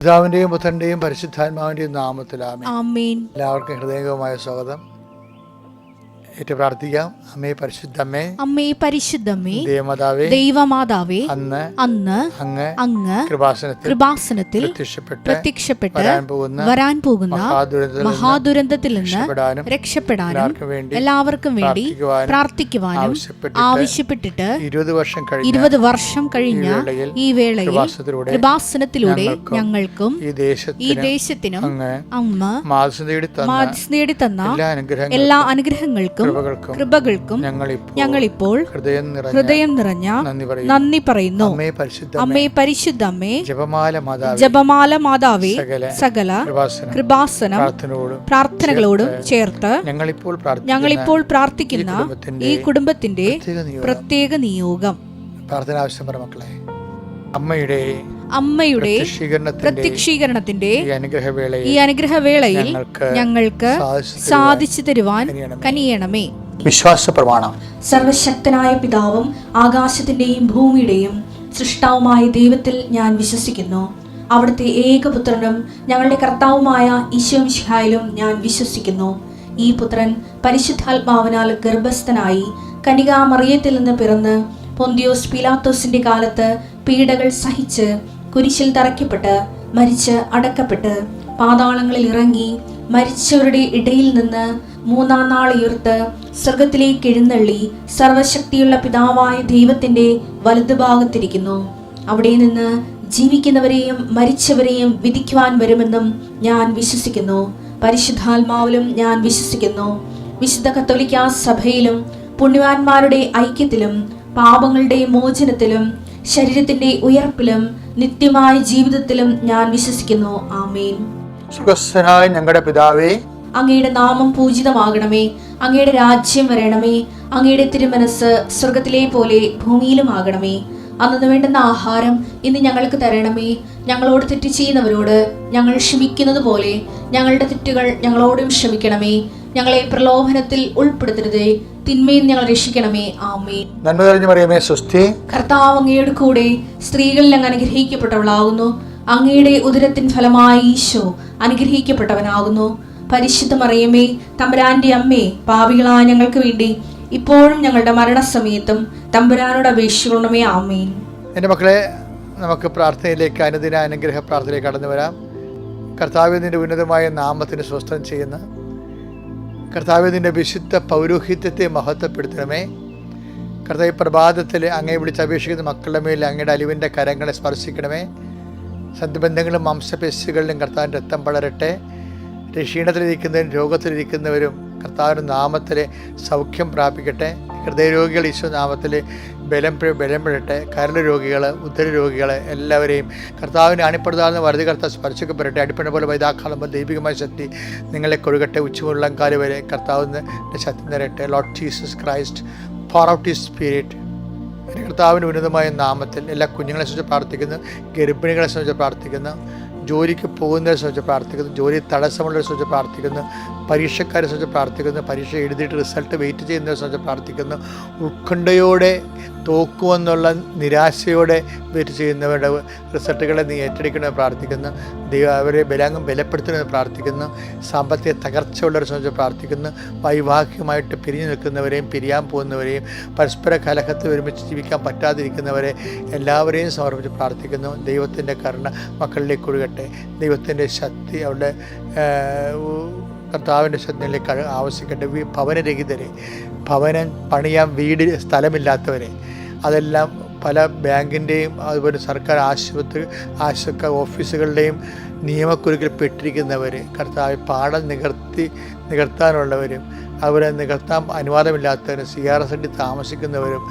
പിതാവിന്റെയും പുത്രന്റെയും പരിശുദ്ധാത്മാവിന്റെയും നാമത്തിൽ ആമേൻ. എല്ലാവർക്കും ഹൃദയംഗമായ സ്വാഗതം. ഏറ്റു പ്രാർത്ഥിക്കാം. അമ്മേ പരിശുദ്ധമ്മേ, അമ്മേ പരിശുദ്ധമ്മേ, ദൈവമാതാവേ, ദൈവമാതാവേ, അന്ന് അങ്ങ് കൃപാസനത്തിൽ പ്രത്യക്ഷപ്പെട്ട് വരാൻ പോകുന്ന മഹാദുരന്തത്തിൽ നിന്ന് രക്ഷപ്പെടാനും എല്ലാവർക്കും വേണ്ടി പ്രാർത്ഥിക്കുവാനും ആവശ്യപ്പെട്ടിട്ട് 20 വർഷം കഴിഞ്ഞ ഈ വേളയിൽ കൃപാസനത്തിലൂടെ ഞങ്ങൾക്കും ഈ ദേശത്തിനും അമ്മ നേടി തന്ന എല്ലാ അനുഗ്രഹങ്ങൾക്കും കൃപകൾക്കും ഞങ്ങളിപ്പോൾ ഹൃദയം നിറഞ്ഞ നന്ദി പറയുന്നു. അമ്മേ പരിശുദ്ധമ്മേ, ജപമാല മാതാവേ, സകല കൃപാസനം പ്രാർത്ഥനകളോടും ചേർത്ത് ഞങ്ങളിപ്പോൾ പ്രാർത്ഥിക്കുന്ന ഈ കുടുംബത്തിന്റെ പ്രത്യേക നിയോഗം. പ്രാർത്ഥന ആവശ്യം പറ മക്കളെ. അമ്മയുടെ പ്രത്യക്ഷീകരണത്തിന്റെ ഈ അനുഗ്രഹവേളയിൽ ഞങ്ങൾക്ക് സാധിച്ചു തരുവാൻ കനിയണമേ. വിശ്വാസ പ്രമാണം. സർവശക്തനായ പിതാവും ആകാശത്തിന്റെയും ഭൂമിയുടെയും സൃഷ്ടാവുമായ ദൈവത്തിൽ ഞാൻ വിശ്വസിക്കുന്നു. അവിടുത്തെ ഏകപുത്രനും ഞങ്ങളുടെ കർത്താവുമായ ഈശോ മിശിഹായിലും ഞാൻ വിശ്വസിക്കുന്നു. ഈ പുത്രൻ പരിശുദ്ധാത്മാവിനാൽ ഗർഭസ്ഥനായി കന്യകാമറിയത്തിൽ നിന്ന് പിറന്ന് പൊന്തിയോസ് പീലാത്തോസിന്റെ കാലത്ത് പീഡകൾ സഹിച്ച് കുരിശിൽ തറയ്ക്കപ്പെട്ട് മരിച്ച് അടക്കപ്പെട്ട് പാതാളങ്ങളിൽ ഇറങ്ങി മരിച്ചവരുടെ ഇടയിൽ നിന്ന് 3-ാം നാൾ ഉയർത്ത് സ്വർഗത്തിലേക്ക് എഴുന്നള്ളി സർവശക്തിയുള്ള പിതാവായ ദൈവത്തിന്റെ വലതുഭാഗത്തിരിക്കുന്നു. അവിടെ നിന്ന് ജീവിക്കുന്നവരെയും മരിച്ചവരെയും വിധിക്കുവാൻ വരുമെന്നും ഞാൻ വിശ്വസിക്കുന്നു. പരിശുദ്ധാത്മാവിലും ഞാൻ വിശ്വസിക്കുന്നു. വിശുദ്ധ കത്തോലിക്കാ സഭയിലും പുണ്യവാന്മാരുടെ ഐക്യത്തിലും പാപങ്ങളുടെ മോചനത്തിലും ശരീരത്തിന്റെ ഉയർപ്പിലും നിത്യമായ ജീവിതത്തിലും ഞാൻ വിശ്വസിക്കുന്നു. ആമേൻ. സുഖസ്ഥനായ ഞങ്ങളുടെ പിതാവേ, അങ്ങയുടെ നാമം പൂജിതമാകണമേ. അങ്ങയുടെ രാജ്യം വരണമേ. അങ്ങയുടെ തിരുമനസ് സ്വർഗത്തിലെ പോലെ ഭൂമിയിലും ആകണമേ. അന്നു വേണ്ടുന്ന ആഹാരം ഇന്ന് ഞങ്ങൾക്ക് തരണമേ. ഞങ്ങളോട് തെറ്റ് ചെയ്യുന്നവരോട് ഞങ്ങൾ ക്ഷമിക്കുന്നത് പോലെ ഞങ്ങളുടെ തെറ്റുകൾ ഞങ്ങളോടും ക്ഷമിക്കണമേ. ഞങ്ങളെ പ്രലോഭനത്തിൽ ഉൾപ്പെടുത്തരുതേ, തിന്മയിൽ ഞങ്ങൾ രക്ഷിക്കണമേ. ആമേൻ. നന്മ നിറഞ്ഞ മറിയമേ, സ്വസ്തി. കർത്താവ് അങ്ങയുടെ കൂടെ സ്ത്രീകളിൽ അങ്ങ് അനുഗ്രഹിക്കപ്പെട്ടവളാകുന്നു. അങ്ങയുടെ ഉദരത്തിൻ ഫലമായി ഈശോ അനുഗ്രഹിക്കപ്പെട്ടവനാകുന്നു. പരിശുദ്ധ മറിയമേ, തമ്പുരാന്റെ അമ്മേ, പാപികളായ ഞങ്ങൾക്ക് വേണ്ടി ഇപ്പോഴും ഞങ്ങളുടെ മരണസമയത്തും തമ്പുരാനോട് അപേക്ഷിക്കണമേ. ആമേൻ. എൻ്റെ മക്കളെ, നമുക്ക് പ്രാർത്ഥനയിലേക്ക്, അനുദിന അനുഗ്രഹ പ്രാർത്ഥനയിലേക്ക് കടന്നു വരാം. കർത്താവിൻ്റെ ഉന്നതമായ നാമത്തിന് സ്വസ്ഥം ചെയ്യുന്ന കർത്താവിൻ്റെ വിശുദ്ധ പൗരോഹിത്യത്തെ മഹത്വപ്പെടുത്തണമേ. കർത്താവ് പ്രഭാതത്തിൽ അങ്ങയെ വിളിച്ച് അപേക്ഷിക്കുന്ന മക്കളുടെ മേൽ അങ്ങയുടെ അലിവിൻ്റെ കരങ്ങളെ സ്പർശിക്കണമേ. സന്ധിബന്ധങ്ങളും മാംസപേശികളിലും കർത്താവിൻ്റെ രക്തം പടരട്ടെ. ക്ഷീണത്തിലിരിക്കുന്നവരും രോഗത്തിലിരിക്കുന്നവരും കർത്താവിൻ്റെ നാമത്തിൽ സൗഖ്യം പ്രാപിക്കട്ടെ. ഹൃദയരോഗികൾ ഈശോ നാമത്തിൽ ബലം പെടട്ടെ. കരൾ രോഗികൾ, ഉദരരോഗികൾ എല്ലാവരെയും കർത്താവിനെ അണിപ്പെടുത്താവുന്ന വറുതി കർത്താവ് സ്പർശിക്കപ്പെടട്ടെ. അടിപ്പണ പോലെ വൈതാക്കാളുമ്പോൾ ദൈവികമായ ശക്തി നിങ്ങളെ കൊടുക്കട്ടെ. ഉച്ചമുള്ളംകാല് വരെ കർത്താവിൻ്റെ ശക്തി നിറയട്ടെ. Lord Jesus Christ, pour out his spirit. കർത്താവിൻ്റെ ഉന്നതമായ നാമത്തിൽ എല്ലാ കുഞ്ഞുങ്ങളെ സംബന്ധിച്ച് പ്രാർത്ഥിക്കുന്നു, ഗർഭിണികളെ സംബന്ധിച്ച് പ്രാർത്ഥിക്കുന്നു, ജോലിക്ക് പോകുന്നവരെ സംബന്ധിച്ച് പ്രാർത്ഥിക്കുന്നു, ജോലി തടസ്സമുള്ളവരെ സംബന്ധിച്ച് പ്രാർത്ഥിക്കുന്നു, പരീക്ഷക്കാരെ സംബന്ധിച്ച് പ്രാർത്ഥിക്കുന്നു, പരീക്ഷ എഴുതിയിട്ട് റിസൾട്ട് വെയിറ്റ് ചെയ്യുന്നവരെ സംബന്ധിച്ച് പ്രാർത്ഥിക്കുന്നു, ഉത്കണ്ഠയോടെ തോക്കുമെന്നുള്ള നിരാശയോടെ വെയിറ്റ് ചെയ്യുന്നവരുടെ റിസൾട്ടുകളെ നീ ഏറ്റെടുക്കണമെന്ന് പ്രാർത്ഥിക്കുന്നു. അവരെ ബലപ്പെടുത്തണമെന്ന് പ്രാർത്ഥിക്കുന്നു. സാമ്പത്തിക തകർച്ചയുള്ളവരെ സംബന്ധിച്ച് പ്രാർത്ഥിക്കുന്നു. വൈവാഹികമായിട്ട് പിരിഞ്ഞു നിൽക്കുന്നവരെയും പിരിയാൻ പോകുന്നവരെയും പരസ്പര കലഹത്തിൽ ഒരുമിച്ച് ജീവിക്കാൻ പറ്റാതിരിക്കുന്നവരെ എല്ലാവരെയും സമർപ്പിച്ച് പ്രാർത്ഥിക്കുന്നു. ദൈവത്തിൻ്റെ കരുണ മക്കളിലേക്ക് ഒഴുകട്ടെ. ദൈവത്തിൻ്റെ ശക്തി അവരുടെ കർത്താവിൻ്റെ ശ്രദ്ധയിലേക്ക് ആവശ്യിക്കട്ടെ. ഭവനരഹിതരെ, ഭവനം പണിയാൻ വീട് സ്ഥലമില്ലാത്തവരെ, അതെല്ലാം പല ബാങ്കിൻ്റെയും അതുപോലെ സർക്കാർ ആശുപത്രി ഓഫീസുകളുടെയും നിയമക്കുരുക്കിൽ പെട്ടിരിക്കുന്നവർ, കർത്താവ് പാഠം നികർത്താനുള്ളവരും അവരെ നികർത്താൻ അനുവാദമില്ലാത്തവരും, CRSD താമസിക്കുന്നവരും,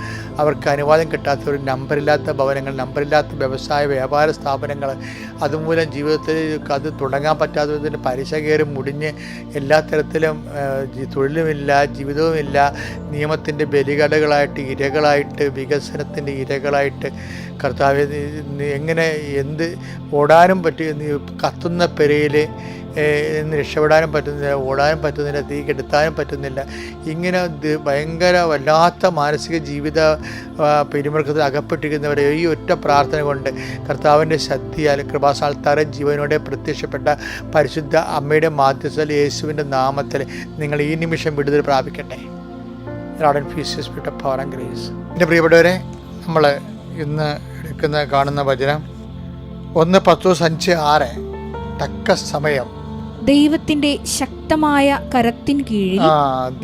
അവർക്ക് അനുവാദം കിട്ടാത്തവരും, നമ്പറില്ലാത്ത ഭവനങ്ങൾ, നമ്പറില്ലാത്ത വ്യാപാര സ്ഥാപനങ്ങൾ, അതുമൂലം ജീവിതത്തിൽ അത് തുടങ്ങാൻ പറ്റാത്തതിന് പലിശ കയറി മുടിഞ്ഞ് എല്ലാ തരത്തിലും തൊഴിലുമില്ല, ജീവിതവുമില്ല, നിയമത്തിൻ്റെ ബലികടകളായിട്ട്, ഇരകളായിട്ട്, വികസനത്തിൻ്റെ ഇരകളായിട്ട് കർത്താവ് എങ്ങനെ ഓടാനും പറ്റി കത്തുന്ന പെരയിൽ രക്ഷപ്പെടാനും പറ്റുന്നില്ല, ഓടാനും പറ്റുന്നില്ല, തീ കെടുത്താനും പറ്റുന്നില്ല. ഇങ്ങനെ ഭയങ്കര വല്ലാത്ത മാനസിക ജീവിത പിരിമുറുക്കത്തിൽ അകപ്പെട്ടിരിക്കുന്നവരെ ഈ ഒറ്റ പ്രാർത്ഥന കൊണ്ട് കർത്താവിൻ്റെ ശക്തിയാൽ കൃപാസാൽത്താര ജീവനോടെ പ്രത്യക്ഷപ്പെട്ട പരിശുദ്ധ അമ്മയുടെ മാധ്യസ്ഥയിൽ യേശുവിൻ്റെ നാമത്തിൽ നിങ്ങൾ ഈ നിമിഷം വിടുതൽ പ്രാപിക്കട്ടെ. Power and grace. എൻ്റെ പ്രിയപ്പെട്ടവരെ, നമ്മൾ ഇന്ന് കാണുന്ന വചനം 1 Petrus 5:6 തക്ക സമയം. ദൈവത്തിന്റെ ശക്തമായ കരത്തിൻ കീഴിൽ,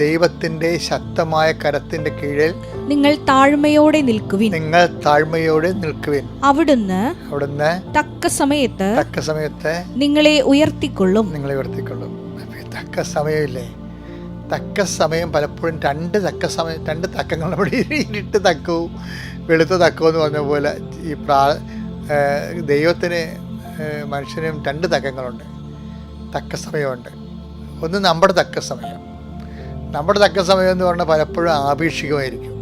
ദൈവത്തിന്റെ ശക്തമായ കരത്തിന്റെ കീഴിൽ നിങ്ങൾ താഴ്മയോടെ നിൽക്കുവിൻ. അവിടുന്ന് തക്ക സമയത്ത് നിങ്ങളെ ഉയർത്തിക്കൊള്ളും. തക്ക സമയമില്ലേ? തക്ക സമയം പലപ്പോഴും രണ്ട് തക്കങ്ങൾ നമ്മുടെ ഇരുട്ട് തക്കവും വെളുത്ത തക്കവും എന്ന് പറഞ്ഞ പോലെ ഈ ദൈവത്തിന് മനുഷ്യനും 2 തക്കങ്ങളുണ്ട്. തക്ക സമയമുണ്ട്. ഒന്ന് നമ്മുടെ തക്ക സമയം. നമ്മുടെ തക്ക സമയം എന്ന് പറഞ്ഞാൽ പലപ്പോഴും ആപേക്ഷികമായിരിക്കും.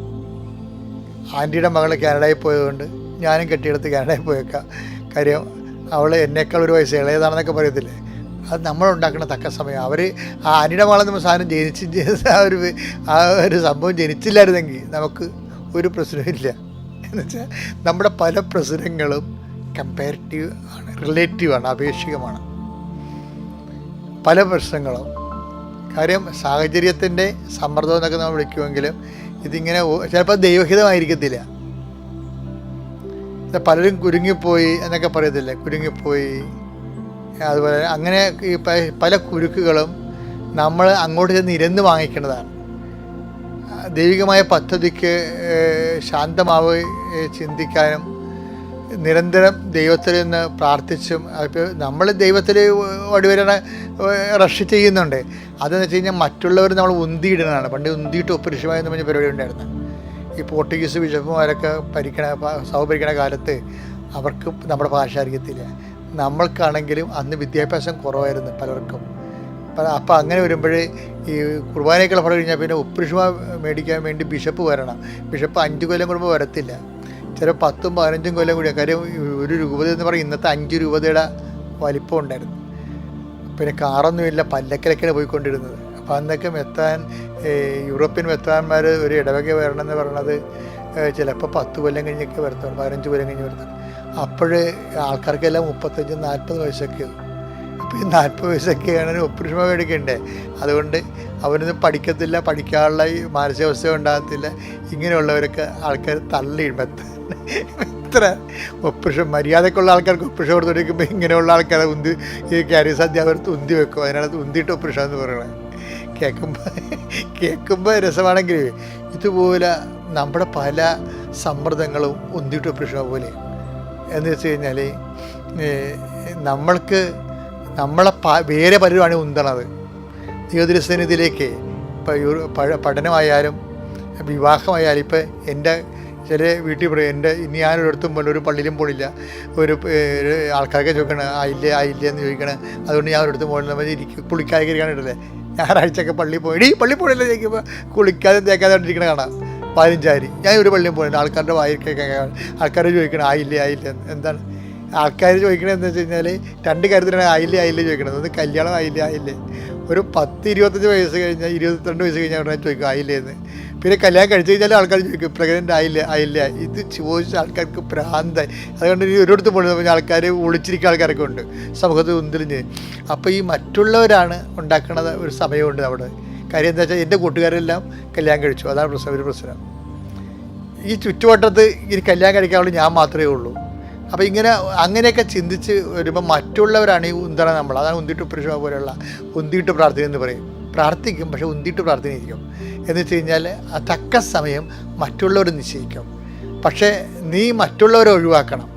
ആൻറ്റിയുടെ മകൾ കാനഡയിൽ പോയതുകൊണ്ട് ഞാനും കെട്ടിയെടുത്ത് കാനഡയിൽ പോയേക്കാം. കാര്യം അവൾ എന്നേക്കാൾ ഒരു വയസ്സ് ഇളയതാണെന്നൊക്കെ പറയത്തില്ലേ, അത് നമ്മളുണ്ടാക്കുന്ന തക്ക സമയം. അവർ ആ ആൻറ്റിയുടെ മകളെന്ന സാധനം ആ ഒരു സംഭവം ജനിച്ചില്ലായിരുന്നെങ്കിൽ നമുക്ക് ഒരു പ്രശ്നമില്ല. എന്നുവെച്ചാൽ നമ്മുടെ പല പ്രശ്നങ്ങളും കമ്പാരിറ്റീവ് ആണ്, റിലേറ്റീവാണ്, ആപേക്ഷികമാണ് പല പ്രശ്നങ്ങളും. കാര്യം സാഹചര്യത്തിൻ്റെ സമ്മർദ്ദം എന്നൊക്കെ നമ്മൾ വിളിക്കുമെങ്കിലും ഇതിങ്ങനെ ചിലപ്പോൾ ദൈവഹിതമായിരിക്കത്തില്ല. പലരും കുരുങ്ങിപ്പോയി എന്നൊക്കെ പറയത്തില്ലേ, കുരുങ്ങിപ്പോയി. അതുപോലെ അങ്ങനെ ഈ പല കുരുക്കുകളും നമ്മൾ അങ്ങോട്ട് ചെന്ന് ഇരുന്ന് വാങ്ങിക്കേണ്ടതാണ്. ദൈവികമായ പദ്ധതിക്ക് ശാന്തമാവ് ചിന്തിക്കാനും നിരന്തരം ദൈവത്തിൽ നിന്ന് പ്രാർത്ഥിച്ചും, അപ്പോൾ നമ്മൾ ദൈവത്തിൽ വടിവരണ റഷ് ചെയ്യുന്നുണ്ട്. അതെന്ന് വെച്ച് കഴിഞ്ഞാൽ മറ്റുള്ളവർ നമ്മൾ ഉന്തിയിടുന്നതാണ്. പണ്ട് ഉന്തിയിട്ട് ഒപ്പരിഷമായെന്ന് പറഞ്ഞ പരിപാടി ഉണ്ടായിരുന്നു. ഈ പോർട്ടുഗീസ് ബിഷപ്പുമാരൊക്കെ ഭരിക്കണ കാലത്ത് അവർക്ക് നമ്മുടെ ഭാഷ അറിയത്തില്ല. നമ്മൾക്കാണെങ്കിലും അന്ന് വിദ്യാഭ്യാസം കുറവായിരുന്നു പലർക്കും. അപ്പോൾ അങ്ങനെ വരുമ്പോൾ ഈ കുർബാനയൊക്കെ പടം കഴിഞ്ഞാൽ പിന്നെ ഉപ്പുരുഷമ മേടിക്കാൻ വേണ്ടി ബിഷപ്പ് വരണം. ബിഷപ്പ് 5 കൊല്ലം കൂടുമ്പോൾ വരത്തില്ല, ചില 10ഉം 15ഉം കൊല്ലം കൂടിയാണ്. കാര്യം ഒരു രൂപത എന്ന് പറയും ഇന്നത്തെ 5 രൂപതയുടെ വലിപ്പം ഉണ്ടായിരുന്നു. പിന്നെ കാറൊന്നുമില്ല, പല്ലക്കിലൊക്കെയാണ് പോയിക്കൊണ്ടിരുന്നത്. അപ്പോൾ അന്നൊക്കെ യൂറോപ്യൻ മെത്താന്മാർ ഒരു ഇടവക വരണമെന്ന് പറയണത് ചിലപ്പോൾ 10 കൊല്ലം കഴിഞ്ഞൊക്കെ വരുത്തുള്ളൂ, 15 കൊല്ലം കഴിഞ്ഞ് വരുത്തുള്ളൂ. അപ്പോൾ ആൾക്കാർക്കെല്ലാം 35-40 വയസ്സൊക്കെ. അപ്പോൾ ഈ 40 വയസ്സൊക്കെയാണ് ഒപ്പുരുഷമ മേടിക്കണ്ടേ. അതുകൊണ്ട് അവരൊന്നും പഠിക്കത്തില്ല, പഠിക്കാനുള്ള ഈ മാനസികാവസ്ഥ ഉണ്ടാകത്തില്ല. ഇങ്ങനെയുള്ളവരൊക്കെ ആൾക്കാർ തള്ളിയിടും. എത്ര ഒപ്പുരുഷം മര്യാദക്കുള്ള ആൾക്കാർക്ക് ഒപ്പുരുഷം കൊടുത്തുകൊണ്ടിരിക്കുമ്പോൾ ഇങ്ങനെയുള്ള ആൾക്കാരെ ഈ ക്യാരിയസ് അധ്യാപകർക്ക് ഉന്തി വെക്കും. അതിനകത്ത് ഉന്തിയിട്ട് ഒപ്പുരുഷം എന്ന് പറയണത് കേൾക്കുമ്പോൾ രസമാണെങ്കിൽ ഇതുപോലെ നമ്മുടെ പല സമ്മർദ്ദങ്ങളും ഉന്തിയിട്ട് ഒപ്പുരുഷം പോലെ. എന്ന് വെച്ച് കഴിഞ്ഞാൽ നമ്മളെ വേറെ പലരുമാണ് ഉന്തണത് ദൈവദൃസന്നിധിയിലേക്ക്. ഇപ്പോൾ പഠനമായാലും വിവാഹമായാലും, ഇപ്പോൾ എൻ്റെ ചില വീട്ടിൽ പറയും, ഇനി ഞാനൊരിടത്തും പോലെ ഒരു പള്ളിയിലും പോണില്ല, ഒരു ആൾക്കാരൊക്കെ ചോദിക്കണം ആയില്ല എന്ന് ചോദിക്കണം. അതുകൊണ്ട് ഞാൻ ഒരിടത്തും പോകണം, കുളിക്കാതെ ഇരിക്കാനിട്ടല്ലേ. ഞായറാഴ്ചയൊക്കെ പള്ളിയിൽ പോണില്ല ചോദിക്കുമ്പോൾ കുളിക്കാതെ തേക്കാതെ ഇരിക്കണ കാണാം 15 ഞാൻ ഒരു പള്ളിയും പോയിട്ടുണ്ട്. ആൾക്കാരുടെ വായിക്കൊക്കെ ആൾക്കാർ ചോദിക്കണം ആയില്ലേ എന്താണ് ആൾക്കാർ ചോദിക്കണത് എന്ന് വെച്ച് കഴിഞ്ഞാൽ 2 കാര്യത്തിലാണ് ആയില്ലേ ചോദിക്കണത്. ഒന്ന് കല്യാണം ആയില്ലേ. ഒരു 10-25 വയസ്സ് കഴിഞ്ഞാൽ 22 വയസ്സ് കഴിഞ്ഞാൽ ഉടനെ ചോദിക്കും ആയില്ലേ എന്ന്. പിന്നെ കല്യാണം കഴിച്ച് കഴിഞ്ഞാൽ ആൾക്കാർ ചോദിക്കും പ്രഗ്നൻ്റ് ആയില്ല. ഇത് ചോദിച്ച ആൾക്കാർക്ക് ഭ്രാന്തായി. അതുകൊണ്ട് ഈ ഒരിടത്ത് പോയി ആൾക്കാർ ഒളിച്ചിരിക്കുന്ന ആൾക്കാരൊക്കെ ഉണ്ട് സമൂഹത്തിൽ ഉന്തിരിഞ്ഞ്. അപ്പോൾ ഈ മറ്റുള്ളവരാണ് ഉണ്ടാക്കുന്നത് ഒരു സമയമുണ്ട് അവിടെ. കാര്യം എന്താ വെച്ചാൽ എൻ്റെ കൂട്ടുകാരെല്ലാം കല്യാണം കഴിച്ചു, അതാണ് ഒരു പ്രശ്നം. ഈ ചുറ്റുവട്ടത്ത് ഈ കല്യാണം കഴിക്കാനുള്ള ഞാൻ മാത്രമേ ഉള്ളൂ. അപ്പോൾ അങ്ങനെയൊക്കെ ചിന്തിച്ച് വരുമ്പോൾ മറ്റുള്ളവരാണ് ഈ ഉന്തണം നമ്മൾ. അതാണ് ഉന്തിയിട്ട് പുരുഷ പോലെയുള്ള ഉന്തിയിട്ട് പ്രാർത്ഥന എന്ന് പറയും. പ്രാർത്ഥിക്കും, പക്ഷേ ഉന്തിയിട്ട് പ്രാർത്ഥനയിരിക്കും. എന്ന് വെച്ച് കഴിഞ്ഞാൽ ആ തക്ക സമയം മറ്റുള്ളവർ നിശ്ചയിക്കും. പക്ഷേ നീ മറ്റുള്ളവരെ ഒഴിവാക്കണം.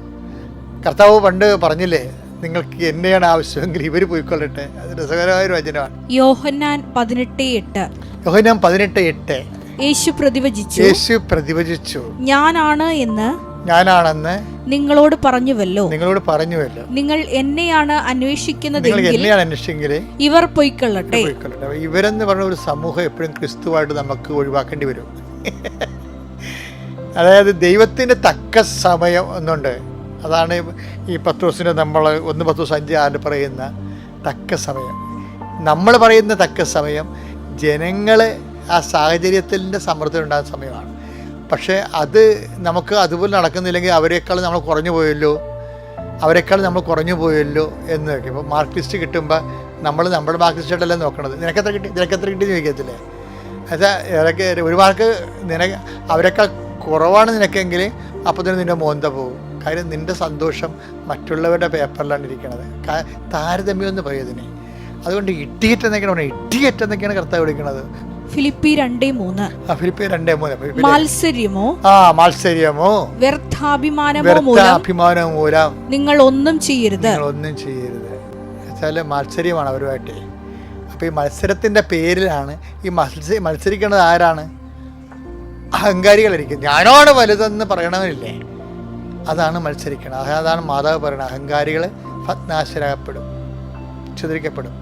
കർത്താവ് പണ്ട് പറഞ്ഞില്ലേ, നിങ്ങൾക്ക് എന്നെയാണ് ആവശ്യമെങ്കിൽ ഇവർ പോയിക്കൊള്ളട്ടെ. അത് രസകരമായൊരു വചനമാണ്. യോഹന്നാൻ 18:8 യേശു പ്രതിവചിച്ചു, ഞാനാണെന്ന് നിങ്ങളോട് പറഞ്ഞുവല്ലോ. നിങ്ങൾ എന്നെയാണ് അന്വേഷിക്കുന്നതെങ്കിൽ ഇവർ പൊയ്ക്കൊള്ളട്ടെ. ഇവരെന്ന് പറഞ്ഞ ഒരു സമൂഹം എപ്പോഴും ക്രിസ്തുവായിട്ട് നമുക്ക് ഒഴിവാക്കേണ്ടി വരും. അതായത് ദൈവത്തിൻ്റെ തക്ക സമയം എന്നുണ്ട്. അതാണ് ഈ പത്രോസിന് നമ്മൾ 1 Petrus 5:6 പറയുന്ന തക്ക സമയം. നമ്മൾ പറയുന്ന തക്ക സമയം ജനങ്ങൾ ആ സാഹചര്യത്തിൻ്റെ സമ്മർദ്ദം ഉണ്ടാകുന്ന സമയമാണ്. പക്ഷേ അത് നമുക്ക് അതുപോലെ നടക്കുന്നില്ലെങ്കിൽ അവരെക്കാൾ നമ്മൾ കുറഞ്ഞു പോയല്ലോ എന്ന് നോക്കി. ഇപ്പോൾ മാർക്ക് ലിസ്റ്റ് കിട്ടുമ്പോൾ നമ്മുടെ മാർക്ക് ലിസ്റ്റായിട്ടല്ല നോക്കണത്. നിനക്കെത്ര കിട്ടി ചോദിക്കത്തില്ലേ? എന്നുവെച്ചാൽ ഇടയ്ക്ക് ഒരു മാർക്ക് അവരെക്കാൾ കുറവാണ് നിനക്കെങ്കിൽ അപ്പോൾ തന്നെ നിൻ്റെ മോന്ത പോകും. കാര്യം നിൻ്റെ സന്തോഷം മറ്റുള്ളവരുടെ പേപ്പറിലാണ് ഇരിക്കുന്നത്. താരതമ്യം എന്ന് പറയുന്നതിന്. അതുകൊണ്ട് ഇട്ടിയേറ്റ് എന്നൊക്കെയാണ് കർത്താവ് വിളിക്കുന്നത്. ഫിലിപ്പി 2:3 മാത്സര്യമോ വ്യർത്ഥാഭിമാനമോ മൂലം നിങ്ങൾ ഒന്നും ചെയ്യരുത്. വെച്ചാൽ മത്സര്യമാണ് അവരുമായിട്ട്. അപ്പോൾ ഈ മത്സരത്തിൻ്റെ പേരിലാണ് ഈ മത്സരിക്കുന്നത്. ആരാണ്? അഹങ്കാരികളായിരിക്കും. ഞാനോട് വലുതെന്ന് പറയണമില്ലേ, അതാണ് മത്സരിക്കണം. അതാണ് മാതാവ് പറയുന്നത്. അഹങ്കാരികൾ ഭഗ്നാശരാകപ്പെടും, ചിതറിക്കപ്പെടും.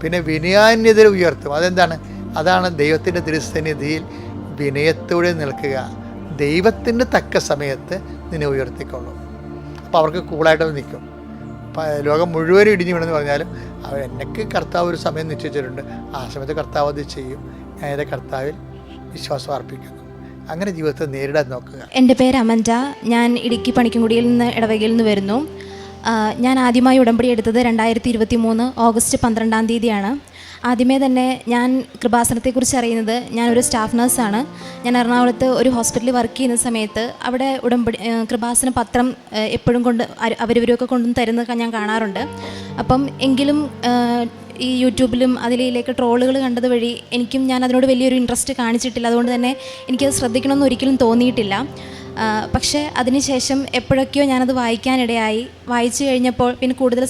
പിന്നെ വിനയാന്യതരെ ഉയർത്തും. അതാണ് ദൈവത്തിൻ്റെ തിരുസന്നിധിയിൽ വിനയത്തോടെ നിൽക്കുക. ദൈവത്തിൻ്റെ തക്ക സമയത്ത് നിന്നെ ഉയർത്തിക്കൊള്ളും. അപ്പോൾ അവർക്ക് കൂളായിട്ട് നിൽക്കും. ലോകം മുഴുവനും ഇടിഞ്ഞു വീണെന്ന് പറഞ്ഞാലും എനിക്ക് കർത്താവ് ഒരു സമയം നിശ്ചയിച്ചിട്ടുണ്ട്. ആ സമയത്ത് കർത്താവ് അത് ചെയ്യും. ഞാൻ എൻ്റെ കർത്താവിൽ വിശ്വാസം അർപ്പിക്കുന്നു. അങ്ങനെ ജീവിതത്തെ നേരിടാൻ നോക്കുക. എൻ്റെ പേര് അമൻറ്റ. ഞാൻ ഇടുക്കി പണിക്കൻകുടിയിൽ നിന്ന് ഇടവകയിൽ നിന്ന് വരുന്നു. ഞാൻ ആദ്യമായി ഉടമ്പടി എടുത്തത് 2023 ഓഗസ്റ്റ് 12 ആദ്യമേ തന്നെ ഞാൻ കൃപാസനത്തെക്കുറിച്ച് അറിയുന്നത്, ഞാനൊരു സ്റ്റാഫ് നഴ്സാണ്. ഞാൻ എറണാകുളത്ത് ഒരു ഹോസ്പിറ്റലിൽ വർക്ക് ചെയ്യുന്ന സമയത്ത് അവിടെ കൃപാസന പത്രം എപ്പോഴും അവരവരൊക്കെ കൊണ്ടുവന്ന് തരുന്നത് ഞാൻ കാണാറുണ്ട്. അപ്പം എങ്കിലും ഈ യൂട്യൂബിലും അതിലേക്ക് ട്രോളുകൾ കണ്ടത് വഴി ഞാൻ അതിനോട് വലിയൊരു ഇൻട്രസ്റ്റ് കാണിച്ചിട്ടില്ല. അതുകൊണ്ട് തന്നെ എനിക്കത് ശ്രദ്ധിക്കണമെന്ന് ഒരിക്കലും തോന്നിയിട്ടില്ല. പക്ഷേ അതിനുശേഷം എപ്പോഴൊക്കെയോ ഞാനത് വായിക്കാനിടയായി. വായിച്ചു കഴിഞ്ഞപ്പോൾ പിന്നെ കൂടുതൽ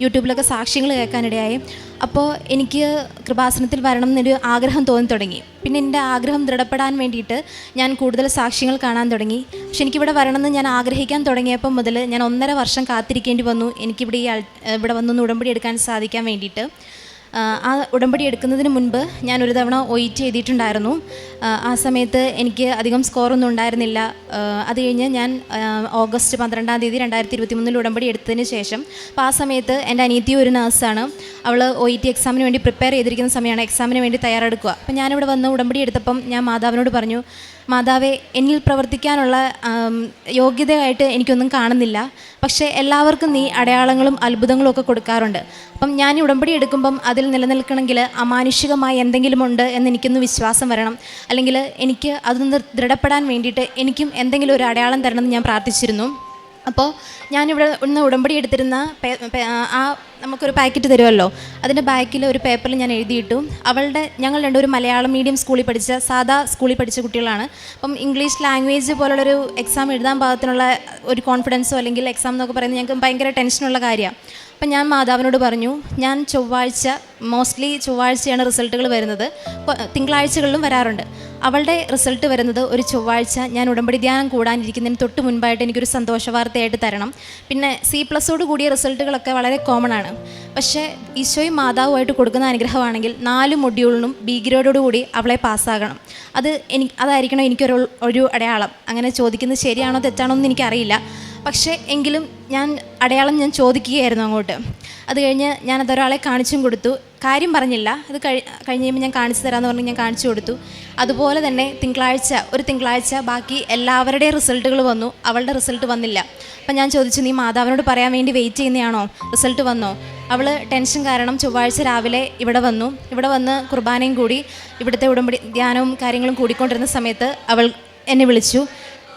യൂട്യൂബിലൊക്കെ സാക്ഷ്യങ്ങൾ കേൾക്കാനിടയായി. അപ്പോൾ എനിക്ക് കൃപാസനത്തിൽ വരണം എന്നൊരു ആഗ്രഹം തോന്നി തുടങ്ങി. പിന്നെ എൻ്റെ ആഗ്രഹം ദൃഢപ്പെടാൻ വേണ്ടിയിട്ട് ഞാൻ കൂടുതൽ സാക്ഷ്യങ്ങൾ കാണാൻ തുടങ്ങി. പക്ഷെ എനിക്കിവിടെ വരണമെന്ന് ഞാൻ ആഗ്രഹിക്കാൻ തുടങ്ങിയപ്പോൾ മുതൽ ഞാൻ 1.5 വർഷം കാത്തിരിക്കേണ്ടി വന്നു എനിക്കിവിടെ ഇവിടെ വന്നൊന്ന് ഉടമ്പടി എടുക്കാൻ സാധിക്കാൻ വേണ്ടിയിട്ട്. ആ ഉടമ്പടി എടുക്കുന്നതിന് മുൻപ് ഞാനൊരു തവണ OET എഴുതിയിട്ടുണ്ടായിരുന്നു. ആ സമയത്ത് എനിക്ക് അധികം സ്കോറൊന്നും ഉണ്ടായിരുന്നില്ല. അത് കഴിഞ്ഞ് ഞാൻ ഓഗസ്റ്റ് 12 2023 ഉടമ്പടി എടുത്തതിന് ശേഷം, അപ്പോൾ ആ സമയത്ത് എൻ്റെ അനിയത്തി ഒരു നഴ്സാണ്. അവൾ OET എക്സാമിന് വേണ്ടി പ്രിപ്പയർ ചെയ്തിരിക്കുന്ന സമയമാണ്, എക്സാമിന് വേണ്ടി തയ്യാറെടുക്കുക. അപ്പോൾ ഞാനിവിടെ വന്ന് ഉടമ്പടി എടുത്തപ്പം ഞാൻ മാതാവിനോട് പറഞ്ഞു, മാതാവേ, എന്നിൽ പ്രവർത്തിക്കാനുള്ള യോഗ്യതയായിട്ട് എനിക്കൊന്നും കാണുന്നില്ല. പക്ഷേ എല്ലാവർക്കും നീ അടയാളങ്ങളും അത്ഭുതങ്ങളും ഒക്കെ കൊടുക്കാറുണ്ട്. അപ്പം ഞാൻ ഉടമ്പടി എടുക്കുമ്പം അതിൽ നിലനിൽക്കണമെങ്കിൽ അമാനുഷികമായി എന്തെങ്കിലും ഉണ്ട് എന്ന് എനിക്കൊന്ന് വിശ്വാസം വരണം. അല്ലെങ്കിൽ എനിക്ക് അതൊന്ന് ദൃഢപ്പെടാൻ വേണ്ടിയിട്ട് എനിക്കും എന്തെങ്കിലും ഒരു അടയാളം തരണമെന്ന് ഞാൻ പ്രാർത്ഥിച്ചിരുന്നു. അപ്പോൾ ഞാനിവിടെ ഒന്ന് ഉടമ്പടി എടുത്തിരുന്ന നമുക്കൊരു പാക്കറ്റ് തരുമല്ലോ, അതിൻ്റെ ബാക്കിൽ ഒരു പേപ്പറിൽ ഞാൻ എഴുതിയിട്ടു. ഞങ്ങൾ രണ്ടുപേരും മലയാളം മീഡിയം സ്കൂളിൽ സാധാ സ്കൂളിൽ പഠിച്ച കുട്ടികളാണ്. അപ്പം ഇംഗ്ലീഷ് ലാംഗ്വേജ് പോലുള്ളൊരു എക്സാം എഴുതാൻ പാകത്തിനുള്ള ഒരു കോൺഫിഡൻസോ അല്ലെങ്കിൽ എക്സാം എന്നൊക്കെ പറയുന്നത് ഞങ്ങൾക്ക് ഭയങ്കര ടെൻഷനുള്ള കാര്യമാണ്. അപ്പം ഞാൻ മാതാവിനോട് പറഞ്ഞു, ഞാൻ മോസ്റ്റ്ലി ചൊവ്വാഴ്ചയാണ് റിസൾട്ടുകൾ വരുന്നത്, തിങ്കളാഴ്ചകളിലും വരാറുണ്ട്. അവളുടെ റിസൾട്ട് വരുന്നത് ഒരു ചൊവ്വാഴ്ച. ഞാൻ ഉടമ്പടി ധ്യാനം കൂടാനിരിക്കുന്നതിന് തൊട്ട് മുൻപായിട്ട് എനിക്കൊരു സന്തോഷ വാർത്തയായിട്ട് തരണം. പിന്നെ C+ കൂടിയ റിസൾട്ടുകളൊക്കെ വളരെ കോമൺ ആണ്. പക്ഷേ ഈശോയും മാതാവുമായിട്ട് കൊടുക്കുന്ന അനുഗ്രഹമാണെങ്കിൽ 4 മൊഡ്യൂളിനും B ഗ്രേഡോടുകൂടി അവളെ പാസ്സാകണം. അതായിരിക്കണം എനിക്കൊരു അടയാളം. അങ്ങനെ ചോദിക്കുന്നത് ശരിയാണോ തെറ്റാണോ എന്ന് എനിക്കറിയില്ല. പക്ഷേ എങ്കിലും അടയാളം ഞാൻ ചോദിക്കുകയായിരുന്നു അങ്ങോട്ട്. അത് കഴിഞ്ഞ് ഞാനതൊരാളെ കാണിച്ചും കൊടുത്തു. കാര്യം പറഞ്ഞില്ല. അത് കഴിഞ്ഞ് കഴിയുമ്പോൾ ഞാൻ കാണിച്ചു തരാമെന്ന് പറഞ്ഞ് ഞാൻ കാണിച്ചു കൊടുത്തു. അതുപോലെ തന്നെ തിങ്കളാഴ്ച ബാക്കി എല്ലാവരുടെയും റിസൾട്ടുകൾ വന്നു. അവളുടെ റിസൾട്ട് വന്നില്ല. അപ്പം ഞാൻ ചോദിച്ചു, നീ മാതാവിനോട് പറയാൻ വേണ്ടി വെയിറ്റ് ചെയ്യുന്നതാണോ? റിസൾട്ട് വന്നോ? അവൾ ടെൻഷൻ കാരണം ചൊവ്വാഴ്ച രാവിലെ ഇവിടെ വന്ന് കുർബാനയും കൂടി ഇവിടുത്തെ ഉടമ്പടി ധ്യാനവും കാര്യങ്ങളും കൂടിക്കൊണ്ടിരുന്ന സമയത്ത് അവൾ എന്നെ വിളിച്ചു,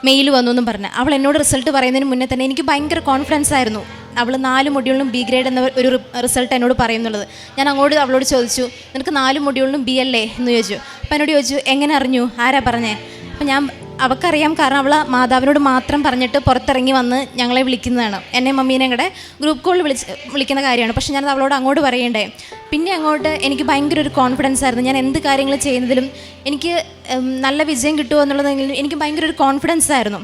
മെയിൽ വന്നു എന്നും പറഞ്ഞ്. അവൾ എന്നോട് റിസൾട്ട് പറയുന്നതിന് മുന്നേ തന്നെ എനിക്ക് ഭയങ്കര കോൺഫിഡൻസ് ആയിരുന്നു. അവൾ 4 മൊഡ്യൂളിനും B ഗ്രേഡ് എന്ന ഒരു റിസൾട്ട് എന്നോട് പറയുന്നുള്ളത്. ഞാൻ അവളോട് ചോദിച്ചു, നിനക്ക് 4 മൊഡ്യൂളിനും B അല്ലേ എന്ന് ചോദിച്ചു. അപ്പോൾ എന്നോട് ചോദിച്ചു, എങ്ങനെ അറിഞ്ഞു, ആരാ പറഞ്ഞേ? അപ്പം അവൾക്കറിയാം, കാരണം അവൾ മാതാവിനോട് മാത്രം പറഞ്ഞിട്ട് പുറത്തിറങ്ങി വന്ന് ഞങ്ങളെ വിളിക്കുന്നതാണ്. എന്നെ മമ്മീനെ കൂടെ ഗ്രൂപ്പ് കോളിൽ വിളിക്കുന്ന കാര്യമാണ്. പക്ഷേ ഞാനത് അവളോട് അങ്ങോട്ട് പറയണ്ടേ. പിന്നെ അങ്ങോട്ട് എനിക്ക് ഭയങ്കര ഒരു കോൺഫിഡൻസ് ആയിരുന്നു. ഞാൻ എന്ത് കാര്യങ്ങൾ ചെയ്യുന്നതിലും എനിക്ക് നല്ല വിജയം കിട്ടുമോ എന്നുള്ളതെങ്കിലും എനിക്ക് ഭയങ്കര ഒരു കോൺഫിഡൻസ് ആയിരുന്നു.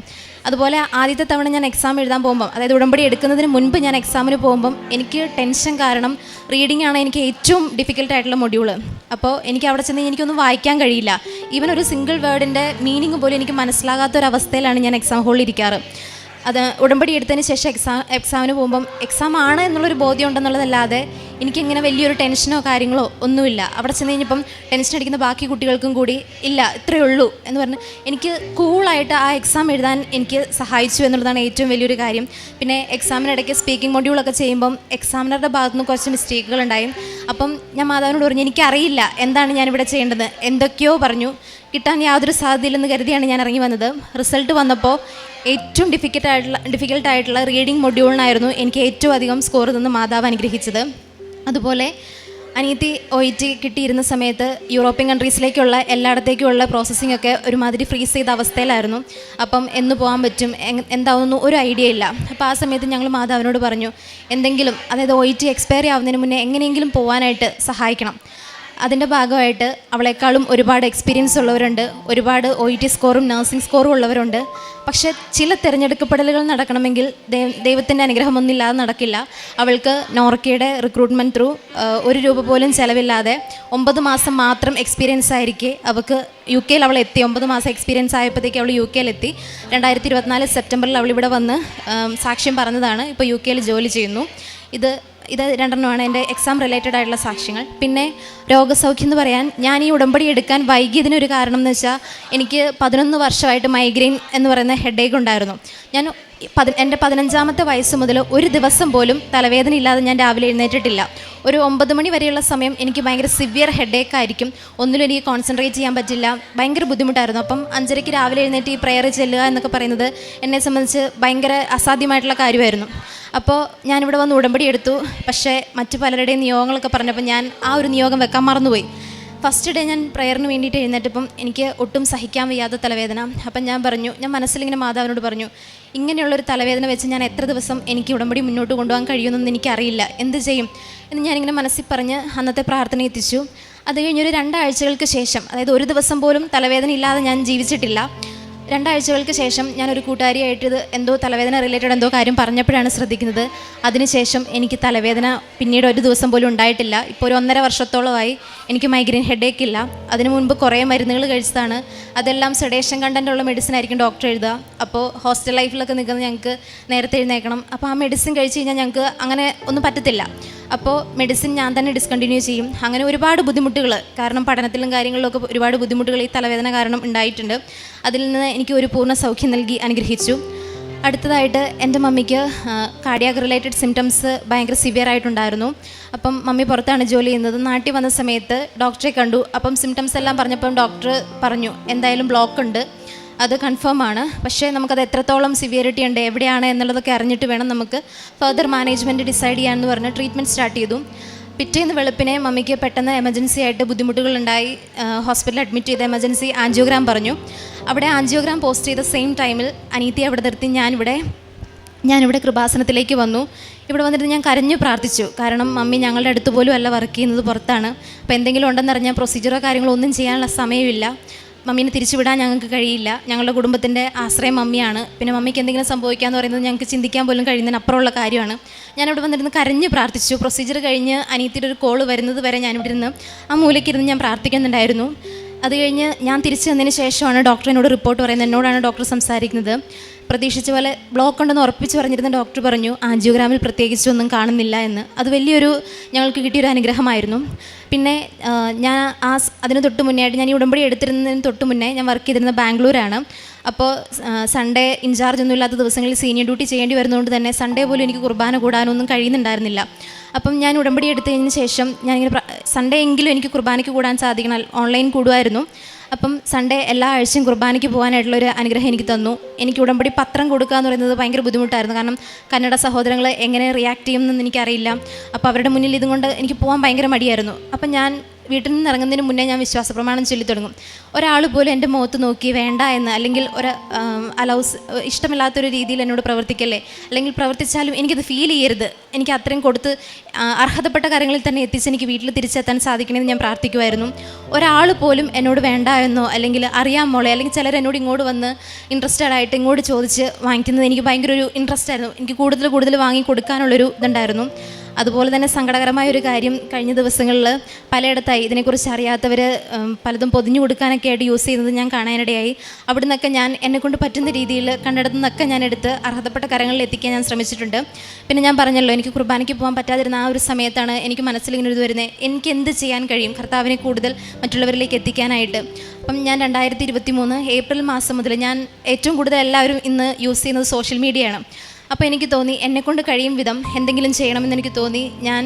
അതുപോലെ ആദ്യത്തെ തവണ ഞാൻ എക്സാം എഴുതാൻ പോകുമ്പം, അതായത് ഉടമ്പടി എടുക്കുന്നതിന് മുൻപ് ഞാൻ എക്സാമിന് പോകുമ്പം എനിക്ക് ടെൻഷൻ കാരണം റീഡിംഗ് ആണ് എനിക്ക് ഏറ്റവും ഡിഫിക്കൽട്ടായിട്ടുള്ള മൊഡ്യൂള്. അപ്പോൾ എനിക്ക് അവിടെ ചെന്ന് എനിക്കൊന്നും വായിക്കാൻ കഴിയില്ല. ഈവൻ ഒരു സിംഗിൾ വേർഡിൻ്റെ മീനിങ് പോലും എനിക്ക് മനസ്സിലാകാത്തൊരവസ്ഥയിലാണ് ഞാൻ എക്സാം ഹോളിൽ ഇരിക്കാറ്. അത് ഉടമ്പടി എടുത്തതിന് ശേഷം എക്സാമിന് പോകുമ്പം എക്സാം ആണ് എന്നുള്ളൊരു ബോധ്യം ഉണ്ടെന്നുള്ളതല്ലാതെ എനിക്കിങ്ങനെ വലിയൊരു ടെൻഷനോ കാര്യങ്ങളോ ഒന്നുമില്ല. അവിടെ ചെന്ന് കഴിഞ്ഞപ്പം ടെൻഷൻ അടിക്കുന്ന ബാക്കി കുട്ടികൾക്കും കൂടി ഇല്ല ഇത്രയേ ഉള്ളൂ എന്ന് പറഞ്ഞ് എനിക്ക് കൂളായിട്ട് ആ എക്സാം എഴുതാൻ എനിക്ക് സഹായിച്ചു എന്നുള്ളതാണ് ഏറ്റവും വലിയൊരു കാര്യം. പിന്നെ എക്സാമിനിടയ്ക്ക് സ്പീക്കിംഗ് മൊഡ്യൂളൊക്കെ ചെയ്യുമ്പം എക്സാമിനറുടെ ഭാഗത്തു നിന്ന് കുറച്ച് മിസ്റ്റേക്കുകൾ ഉണ്ടായി. അപ്പം ഞാൻ മാതാവിനോട് പറഞ്ഞു എനിക്കറിയില്ല എന്താണ് ഞാനിവിടെ ചെയ്യേണ്ടത്, എന്തൊക്കെയോ പറഞ്ഞു, കിട്ടാൻ യാതൊരു സാധ്യതയില്ലെന്ന് കരുതിയാണ് ഞാൻ ഇറങ്ങി വന്നത്. റിസൾട്ട് വന്നപ്പോൾ ഏറ്റവും ഡിഫിക്കൽട്ടായിട്ടുള്ള റീഡിംഗ് മൊഡ്യൂളിനായിരുന്നു എനിക്ക് ഏറ്റവും അധികം സ്കോർ നിന്ന് മാതാവ് അനുഗ്രഹിച്ചത്. അതുപോലെ അനിയത്തി OET കിട്ടിയിരുന്ന സമയത്ത് യൂറോപ്യൻ കൺട്രീസിലേക്കുള്ള എല്ലായിടത്തേക്കുള്ള പ്രോസസ്സിംഗ് ഒക്കെ ഒരുമാതിരി ഫ്രീസ് ചെയ്ത അവസ്ഥയിലായിരുന്നു. അപ്പം എന്ന് പോകാൻ പറ്റും എന്താവുന്നു ഒരു ഐഡിയ ഇല്ല. അപ്പോൾ ആ സമയത്ത് ഞങ്ങൾ മാതാവിനോട് പറഞ്ഞു എന്തെങ്കിലും, അതായത് OET എക്സ്പയറി ആവുന്നതിന് മുന്നേ എങ്ങനെയെങ്കിലും പോകാനായിട്ട് സഹായിക്കണം. അതിൻ്റെ ഭാഗമായിട്ട് അവളെക്കാളും ഒരുപാട് എക്സ്പീരിയൻസ് ഉള്ളവരുണ്ട്, ഒരുപാട് OET സ്കോറും നഴ്സിംഗ് സ്കോറും ഉള്ളവരുണ്ട്. പക്ഷേ ചില തിരഞ്ഞെടുക്കപ്പെടലുകൾ നടക്കണമെങ്കിൽ ദൈവത്തിൻ്റെ അനുഗ്രഹമൊന്നുമില്ലാതെ നടക്കില്ല. അവൾക്ക് നോർക്കയുടെ റിക്രൂട്ട്മെൻറ്റ് ത്രൂ ₹1 പോലും ചിലവില്ലാതെ 9 മാസം മാത്രം എക്സ്പീരിയൻസ് ആയിരിക്കെ അവൾക്ക് UK അവൾ എത്തി. 9 മാസം എക്സ്പീരിയൻസ് ആയപ്പോഴത്തേക്ക് അവൾ UK എത്തി. 2024 സെപ്റ്റംബറിൽ അവളിവിടെ വന്ന് സാക്ഷ്യം പറഞ്ഞതാണ്. ഇപ്പോൾ UK ജോലി ചെയ്യുന്നു. ഇത് രണ്ടെണ്ണമാണ് എൻ്റെ എക്സാം റിലേറ്റഡ് ആയിട്ടുള്ള സാക്ഷ്യങ്ങൾ. പിന്നെ രോഗസൗഖ്യം എന്ന് പറയാൻ ഞാൻ ഈ ഉടമ്പടി എടുക്കാൻ വൈകിയതിനൊരു കാരണം എന്ന് വെച്ചാൽ എനിക്ക് 11 വർഷമായിട്ട് മൈഗ്രെയിൻ എന്ന് പറയുന്ന ഹെഡേക്ക് ഉണ്ടായിരുന്നു. ഞാൻ എൻ്റെ 15ാമത്തെ വയസ്സ് മുതൽ ഒരു ദിവസം പോലും തലവേദന ഇല്ലാതെ ഞാൻ രാവിലെ എഴുന്നേറ്റിട്ടില്ല. ഒരു 9 മണി വരെയുള്ള സമയം എനിക്ക് ഭയങ്കര സിവിയർ ഹെഡേക്ക് ആയിരിക്കും. ഒന്നിലും എനിക്ക് കോൺസെൻട്രേറ്റ് ചെയ്യാൻ പറ്റില്ല, ഭയങ്കര ബുദ്ധിമുട്ടായിരുന്നു. അപ്പം 5:30 രാവിലെ എഴുന്നേറ്റ് ഈ പ്രെയർ ചെല്ലുക എന്നൊക്കെ പറയുന്നത് എന്നെ സംബന്ധിച്ച് ഭയങ്കര അസാധ്യമായിട്ടുള്ള കാര്യമായിരുന്നു. അപ്പോൾ ഞാനിവിടെ വന്ന് ഉടമ്പടി എടുത്തു. പക്ഷേ മറ്റു പലരുടെയും നിയോഗങ്ങളൊക്കെ പറഞ്ഞപ്പോൾ ഞാൻ ആ ഒരു നിയോഗം വെക്കാൻ മറന്നുപോയി. ഫസ്റ്റ് ഡേ ഞാൻ പ്രെയറിന് വേണ്ടിയിട്ട് എഴുന്നേറ്റപ്പം എനിക്ക് ഒട്ടും സഹിക്കാൻ വയ്യാത്ത തലവേദന. അപ്പം ഞാൻ മനസ്സിലിങ്ങനെ മാതാവിനോട് പറഞ്ഞു, ഇങ്ങനെയുള്ളൊരു തലവേദന വെച്ച് ഞാൻ എത്ര ദിവസം എനിക്ക് ഉടമ്പടി മുന്നോട്ട് കൊണ്ടുപോകാൻ കഴിയുമെന്നൊന്നും എനിക്കറിയില്ല, എന്ത് ചെയ്യും എന്ന് ഞാനിങ്ങനെ മനസ്സിൽ പറഞ്ഞ് അന്നത്തെ പ്രാർത്ഥന എത്തിച്ചു. അത് കഴിഞ്ഞൊരു 2 ആഴ്ചകൾക്ക് ശേഷം, അതായത് ഒരു ദിവസം പോലും തലവേദന ഇല്ലാതെ ഞാൻ ജീവിച്ചിട്ടില്ല. 2 ആഴ്ചകൾക്ക് ശേഷം ഞാനൊരു കൂട്ടുകാരിയായിട്ട് ഇത് എന്തോ തലവേദന റിലേറ്റഡ് എന്തോ കാര്യം പറഞ്ഞപ്പോഴാണ് ശ്രദ്ധിക്കുന്നത്. അതിനുശേഷം എനിക്ക് തലവേദന പിന്നീട് ഒരു ദിവസം പോലും ഉണ്ടായിട്ടില്ല. ഇപ്പോൾ ഒരു 1.5 വർഷത്തോളമായി എനിക്ക് മൈഗ്രെയിൻ ഹെഡേക്ക് ഇല്ല. അതിനു മുൻപ് കുറേ മരുന്നുകൾ കഴിച്ചതാണ്. അതെല്ലാം സെഡേഷൻ കണ്ടൻ്റ് ഉള്ള മെഡിസിൻ ആയിരിക്കും ഡോക്ടർ എഴുതുക. അപ്പോൾ ഹോസ്റ്റൽ ലൈഫിലൊക്കെ നിൽക്കുന്നത് ഞങ്ങൾക്ക് നേരത്തെ എഴുന്നേൽക്കണം. അപ്പോൾ ആ മെഡിസിൻ കഴിച്ച് കഴിഞ്ഞാൽ ഞങ്ങൾക്ക് അങ്ങനെ ഒന്നും പറ്റത്തില്ല. അപ്പോൾ മെഡിസിൻ ഞാൻ തന്നെ ഡിസ്കണ്ടിന്യൂ ചെയ്യും. അങ്ങനെ ഒരുപാട് ബുദ്ധിമുട്ടുകൾ, കാരണം പഠനത്തിലും കാര്യങ്ങളിലൊക്കെ ഒരുപാട് ബുദ്ധിമുട്ടുകൾ ഈ തലവേദന കാരണം ഉണ്ടായിട്ടുണ്ട്. അതിൽ നിന്ന് എനിക്ക് ഒരു പൂർണ്ണ സൗഖ്യം നൽകി അനുഗ്രഹിച്ചു. അടുത്തതായിട്ട് എൻ്റെ മമ്മിക്ക് കാർഡിയാക് റിലേറ്റഡ് സിംറ്റംസ് ഭയങ്കര സിവിയർ ആയിട്ടുണ്ടായിരുന്നു. അപ്പം മമ്മി പുറത്താണ് ജോലി ചെയ്യുന്നത്. നാട്ടിൽ വന്ന സമയത്ത് ഡോക്ടറെ കണ്ടു. അപ്പം സിംറ്റംസ് എല്ലാം പറഞ്ഞപ്പം ഡോക്ടർ പറഞ്ഞു എന്തായാലും ബ്ലോക്ക് ഉണ്ട്, അത് കൺഫേം ആണ്. പക്ഷേ നമുക്കത് എത്രത്തോളം സിവിയറിറ്റി ഉണ്ട്, എവിടെയാണ് എന്നുള്ളതൊക്കെ അറിഞ്ഞിട്ട് വേണം നമുക്ക് ഫർദർ മാനേജ്മെൻറ്റ് ഡിസൈഡ് ചെയ്യാമെന്ന് പറഞ്ഞ് ട്രീറ്റ്മെൻറ്റ് സ്റ്റാർട്ട് ചെയ്തു. പിറ്റേന്ന് വെളുപ്പിനെ മമ്മിക്ക് പെട്ടെന്ന് എമർജൻസി ആയിട്ട് ബുദ്ധിമുട്ടുകളുണ്ടായി. ഹോസ്പിറ്റലിൽ അഡ്മിറ്റ് ചെയ്ത് എമർജൻസി ആൻജിയോഗ്രാം പറഞ്ഞു. അവിടെ ആൻജിയോഗ്രാം പോസ്റ്റ് ചെയ്ത സെയിം ടൈമിൽ അനീതി അവിടെ നിർത്തി ഞാനിവിടെ കൃപാസനത്തിലേക്ക് വന്നു. ഇവിടെ വന്നിട്ട് ഞാൻ കരഞ്ഞു പ്രാർത്ഥിച്ചു. കാരണം മമ്മി ഞങ്ങളുടെ അടുത്ത് പോലും അല്ല വർക്ക് ചെയ്യുന്നത്, പുറത്താണ്. അപ്പോൾ എന്തെങ്കിലും ഉണ്ടെന്നറിഞ്ഞാൽ പ്രൊസീജിയറോ കാര്യങ്ങളോ ഒന്നും ചെയ്യാനുള്ള സമയമില്ല. മമ്മീനെ തിരിച്ചുവിടാൻ ഞങ്ങൾക്ക് കഴിയില്ല. ഞങ്ങളുടെ കുടുംബത്തിൻ്റെ ആശ്രയം മമ്മിയാണ്. പിന്നെ മമ്മിക്ക് എന്തെങ്കിലും സംഭവിക്കാമെന്ന് പറയുന്നത് ഞങ്ങൾക്ക് ചിന്തിക്കാൻ പോലും കഴിയുന്നതിനപ്പുറമുള്ള കാര്യമാണ്. ഞാനിവിടെ വന്നിരുന്ന് കരഞ്ഞ് പ്രാർത്ഥിച്ചു. പ്രൊസീജിയർ കഴിഞ്ഞ് അനിയത്തിയുടെ ഒരു കോള് വരുന്നത് വരെ ഞാനിവിടെ ഇരുന്ന് ആ മൂലയ്ക്കിരുന്ന് ഞാൻ പ്രാർത്ഥിക്കുന്നുണ്ടായിരുന്നു. അത് കഴിഞ്ഞ് ഞാൻ തിരിച്ചു വന്നതിന് ശേഷമാണ് ഡോക്ടറിനോട് റിപ്പോർട്ട് പറയുന്നത്. എന്നോടാണ് ഡോക്ടർ സംസാരിക്കുന്നത്. പ്രതീക്ഷിച്ച പോലെ ബ്ലോക്ക് ഉണ്ടെന്ന് ഉറപ്പിച്ച് പറഞ്ഞിരുന്ന ഡോക്ടർ പറഞ്ഞു ആൻജിയോഗ്രാമിൽ പ്രത്യേകിച്ചൊന്നും കാണുന്നില്ല എന്ന്. അത് വലിയൊരു ഞങ്ങൾക്ക് കിട്ടിയൊരു അനുഗ്രഹമായിരുന്നു. പിന്നെ ഞാൻ അതിന് തൊട്ട് മുന്നേ ആയിട്ട് ഞാൻ ഈ ഉടമ്പടി എടുത്തിരുന്നതിന് തൊട്ട് മുന്നേ ഞാൻ വർക്ക് ചെയ്തിരുന്നത് ബാംഗ്ലൂരാണ്. അപ്പോൾ സൺഡേ ഇൻചാർജ് ഒന്നും ഇല്ലാത്ത ദിവസങ്ങളിൽ സീനിയർ ഡ്യൂട്ടി ചെയ്യേണ്ടി വരുന്നതുകൊണ്ട് തന്നെ സൺഡേ പോലും എനിക്ക് കുർബാന കൂടാനൊന്നും കഴിയുന്നുണ്ടായിരുന്നില്ല. അപ്പം ഞാൻ ഉടമ്പടി എടുത്തതിന് ശേഷം ഞാനിങ്ങനെ സൺഡേ എങ്കിലും എനിക്ക് കുർബാനയ്ക്ക് കൂടാൻ സാധിക്കണം. ഓൺലൈൻ കൂടുമായിരുന്നു. അപ്പം സൺഡേ എല്ലാ ആഴ്ചയും കുർബാനയ്ക്ക് പോകാനായിട്ടുള്ളൊരു അനുഗ്രഹം എനിക്ക് തന്നു. എനിക്ക് ഉടമ്പടി പത്രം കൊടുക്കുക എന്ന് പറയുന്നത് ഭയങ്കര ബുദ്ധിമുട്ടായിരുന്നു. കാരണം കന്നഡ സഹോദരങ്ങൾ എങ്ങനെ റിയാക്ട് ചെയ്യുമെന്ന് എനിക്കറിയില്ല. അപ്പോൾ അവരുടെ മുന്നിൽ ഇതുകൊണ്ട് എനിക്ക് പോകാൻ ഭയങ്കര മടിയായിരുന്നു. അപ്പം ഞാൻ വീട്ടിൽ നിന്ന് ഇറങ്ങുന്നതിന് മുന്നേ ഞാൻ വിശ്വാസ പ്രമാണം ചൊല്ലി തുടങ്ങും. ഒരാൾ പോലും എൻ്റെ മുഖത്ത് നോക്കി വേണ്ട എന്ന്, അല്ലെങ്കിൽ ഇഷ്ടമില്ലാത്തൊരു രീതിയിൽ എന്നോട് പ്രവർത്തിക്കല്ലേ, അല്ലെങ്കിൽ പ്രവർത്തിച്ചാലും എനിക്കത് ഫീൽ ചെയ്യരുത്, എനിക്ക് അത്രയും കൊടുത്ത് അർഹതപ്പെട്ട കാര്യങ്ങളിൽ തന്നെ എത്തിച്ച് എനിക്ക് വീട്ടിൽ തിരിച്ചെത്താൻ സാധിക്കണമെന്ന് ഞാൻ പ്രാർത്ഥിക്കുമായിരുന്നു. ഒരാൾ പോലും എന്നോട് വേണ്ട എന്നോ അല്ലെങ്കിൽ അറിയാൻ മോളെ, അല്ലെങ്കിൽ ചിലർ എന്നോട് ഇങ്ങോട്ട് വന്ന് ഇൻട്രസ്റ്റഡ് ആയിട്ട് ഇങ്ങോട്ട് ചോദിച്ച് വാങ്ങിക്കുന്നത് എനിക്ക് ഭയങ്കര ഒരു ഇൻട്രസ്റ്റ് ആയിരുന്നു. എനിക്ക് കൂടുതൽ വാങ്ങി കൊടുക്കാനുള്ളൊരു ഇതുണ്ടായിരുന്നു. അതുപോലെ തന്നെ സങ്കടകരമായ ഒരു കാര്യം, കഴിഞ്ഞ ദിവസങ്ങളിൽ പലയിടത്തായി ഇതിനെക്കുറിച്ച് അറിയാത്തവർ പലതും പൊതിഞ്ഞു കൊടുക്കാനൊക്കെ ആയിട്ട് യൂസ് ചെയ്യുന്നത് ഞാൻ കാണാനിടയായി. അവിടെ നിന്നൊക്കെ ഞാൻ എന്നെക്കൊണ്ട് പറ്റുന്ന രീതിയിൽ കണ്ടിടത്തു നിന്നൊക്കെ ഞാൻ എടുത്ത് അർഹതപ്പെട്ട കരങ്ങളിൽ എത്തിക്കാൻ ഞാൻ ശ്രമിച്ചിട്ടുണ്ട്. പിന്നെ ഞാൻ പറഞ്ഞല്ലോ, എനിക്ക് കുർബാനയ്ക്ക് പോകാൻ പറ്റാതിരുന്ന ആ ഒരു സമയത്താണ് എനിക്ക് മനസ്സിലിങ്ങനെ ഇത് വരുന്നത്, എനിക്ക് എന്ത് ചെയ്യാൻ കഴിയും കർത്താവിനെ കൂടുതൽ മറ്റുള്ളവരിലേക്ക് എത്തിക്കാനായിട്ട്. അപ്പം ഞാൻ 2023 ഏപ്രിൽ മാസം മുതൽ ഞാൻ ഏറ്റവും കൂടുതൽ എല്ലാവരും ഇന്ന് യൂസ് ചെയ്യുന്നത് സോഷ്യൽ മീഡിയയാണ്. അപ്പോൾ എനിക്ക് തോന്നി എന്നെക്കൊണ്ട് കഴിയും വിധം എന്തെങ്കിലും ചെയ്യണമെന്ന് എനിക്ക് തോന്നി. ഞാൻ